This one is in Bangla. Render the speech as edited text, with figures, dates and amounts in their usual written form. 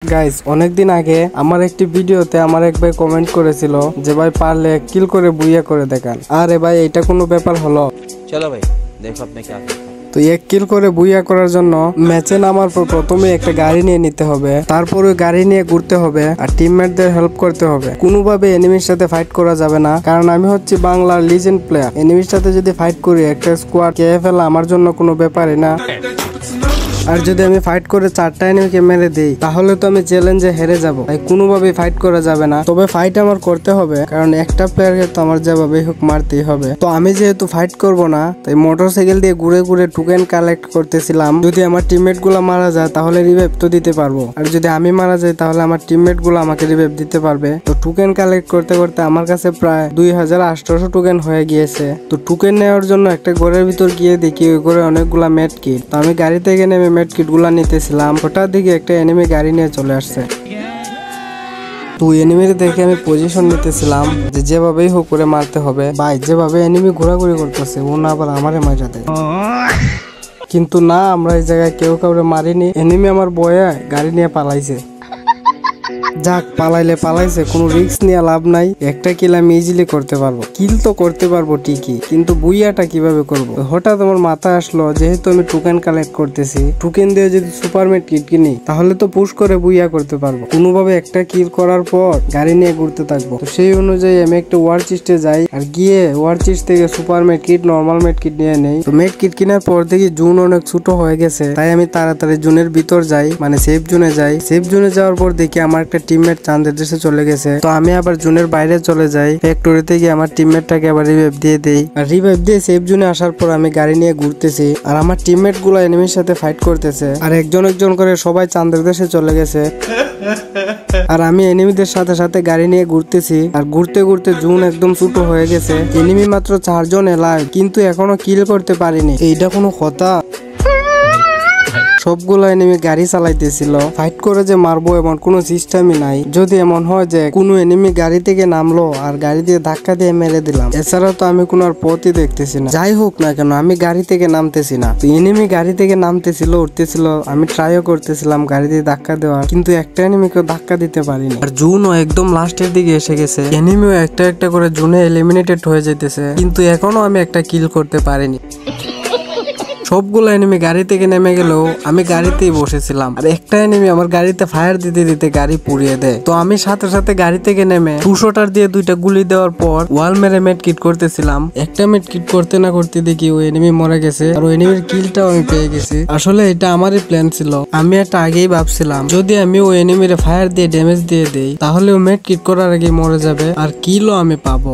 গাইস অনেকদিন আগে আমার একটি ভিডিওতে আমার এক ভাই কমেন্ট করেছিল যে ভাই পারলে কিল করে বুইয়া করে দেখান। আরে ভাই এটা কোনো ব্যাপার হলো? চলো ভাই দেখো আপনি কি আছে। তো এক কিল করে বুইয়া করার জন্য ম্যাচে নামার পর প্রথমে একটা গাড়ি নিয়ে নিতে হবে, তারপর ওই গাড়ি নিয়ে ঘুরতে হবে আর টিমমেটদের হেল্প করতে হবে। কোনোভাবে এনিমির সাথে ফাইট করা যাবে না, কারণ আমি হচ্ছি বাংলার লিজেন্ড প্লেয়ার। এনিমির সাথে যদি ফাইট করি একটা স্কোয়াড কে ফেলা আমার জন্য কোনো ব্যাপারই না। আর যদি আমি ফাইট করে 4টা এনিমিকে মেরে দিই তাহলে তো আমি চ্যালেঞ্জে হেরে যাব। তাই কোনোভাবেই ফাইট করা যাবে না। তবে ফাইট আমার করতে হবে, কারণ একটা প্লেয়ারকে তো আমার যেভাবেই হোক মারতেই হবে। তো আমি যেহেতু ফাইট করব না, তাই মোটরসাইকেল দিয়ে ঘুরে ঘুরে টোকেন কালেক্ট করতেছিলাম। যদি আমার টিমমেট গুলা মারা যায় তাহলে রিভাইভ তো দিতে পারবো, আর যদি আমি মারা যাই তাহলে আমার টিমমেট গুলো আমাকে রিভাইভ দিতে পারবে। তো টোকেন কালেক্ট করতে করতে আমার কাছে প্রায় 2800 টোকেন হয়ে গিয়েছে। তো টোকেন নেওয়ার জন্য একটা ঘরের ভিতর গিয়ে দেখি ওই ঘরে অনেকগুলা মেড কিট। তো আমি গাড়ি থেকে নেমে মেড কিট গুলা নিতেছিলাম, হঠাৎ দিকে একটা এনিমি গাড়ি নিয়ে চলে আসছে। তো এনিমির দেখে আমি পজিশন নিতেছিলাম যে যেভাবেই হোক করে মারতে হবে। ভাই যেভাবে এনিমি ঘোরাঘুরি করতেছে ও না আবার আমারে মাইরা দেয়। কিন্তু না, আমরা এই জায়গায় কেউ কাউরে মারিনি। এনিমি আমার বয়ে গাড়ি নিয়ে পালাইছে। যাক, পালাইছে, কোনো রিস্ক নিয়ে লাভ নাই। একটা কিল আমি ইজিলি করতে পারবো। কিল তো করতে পারবো ঠিকই, কিন্তু বুইয়াটা কিভাবে করবো? হঠাৎ আমার মাথায় আসলো যেহেতু আমি টোকেন কালেক্ট করতেছি, টোকেন দিয়ে যদি সুপারমেট কিট কিনি তাহলে তো পুশ করে বুইয়া করতে পারবো। কোনোভাবে একটা কিল করার পর গাড়ি নিয়ে ঘুরতে থাকবো। তো সেই অনুযায়ী আমি একটা ওয়ার চিস্টে যাই আর গিয়ে ওয়ার চিস্ট থেকে সুপারমেট কিট নর্মাল মেট কিট নিয়ে নেই। তো মেট কিট কেনার পর দেখি জুন অনেক ছোট হয়ে গেছে, তাই আমি তাড়াতাড়ি জুনের ভিতর যাই, মানে সেফ জোনে যাই। সেফ জোনে যাওয়ার পর দেখি আমার একটা টিমমেট চাঁদের দেশে চলে গেছে। তো আমি আবার জোনের বাইরে চলে যাই, ফ্যাক্টরিতে গিয়ে আমার টিমমেটটাকে আবার রিভাইভ দিয়ে দেই। আর রিভাইভ দিয়ে সেফ জোনে আসার পর আমি গাড়ি নিয়ে ঘুরতেছি আর আমার টিমমেট গুলো এনিমির সাথে ফাইট করতেছে। আর একজন একজন করে সবাই চাঁদের দেশে চলে গেছে। আর আমি এনিমিদের সাথে সাথে গাড়ি নিয়ে ঘুরতেছি। আর ঘুরতে ঘুরতে জুন একদম ছোট হয়ে গেছে। এনিমি মাত্র 4 জন এলায়, কিন্তু এখনো কিল করতে পারিনি। এইটা কোনো কথা? সবগুলো এনিমি গাড়ি চালাইতেছিল। ফাইট করে যে মারবো এমন কোনো সিস্টেমই নাই। যদি এমন হয় যে কোনো এনিমি গাড়ি থেকে নামলো আর গাড়ি দিয়ে ধাক্কা দিয়ে মেরে দিলাম, এছাড়া তো আমি কোনো আর পথই দেখতেছি না। যাই হোক না কেন আমি গাড়ি থেকে নামতেছি না। তো এনিমি গাড়ি থেকে নামতেছিল, উঠতেছিল, আমি ট্রাইও করতেছিলাম গাড়ি দিয়ে ধাক্কা দেওয়ার, কিন্তু একটা এনিমিকেও ধাক্কা দিতে পারিনি। আর জুনও একদম লাস্টের দিকে এসে গেছে। এনিমিও একটা একটা করে জুনে এলিমিনেটেড হয়ে যেতেছে, কিন্তু এখনো আমি একটা কিল করতে পারিনি। সবগুলো এনিমি গাড়ি থেকে নেমে গেলেও আমি গাড়িতেই বসেছিলাম। আর একটা এনিমি আমার গাড়িতে ফায়ার দিতে দিতে গাড়ি পুড়িয়ে দেয়। তো আমি সাথে সাথে গাড়ি থেকে নেমে 200টার দিয়ে 2টা গুলি দেওয়ার পর ওয়াল মেরে মেড কিট করতেছিলাম। একটা মেড কিট করতে না করতে দেখি ওই এনিমি মরে গেছে আর ওই এনিমির কিলটাও আমি পেয়ে গেছি। আসলে এটা আমারই প্ল্যান ছিল। আমি একটা আগেই ভাবছিলাম যদি আমি ওই এনিমিরে ফায়ার দিয়ে ড্যামেজ দিয়ে দেই তাহলে ও মেড কিট করার আগে মরে যাবে আর কিলও আমি পাবো।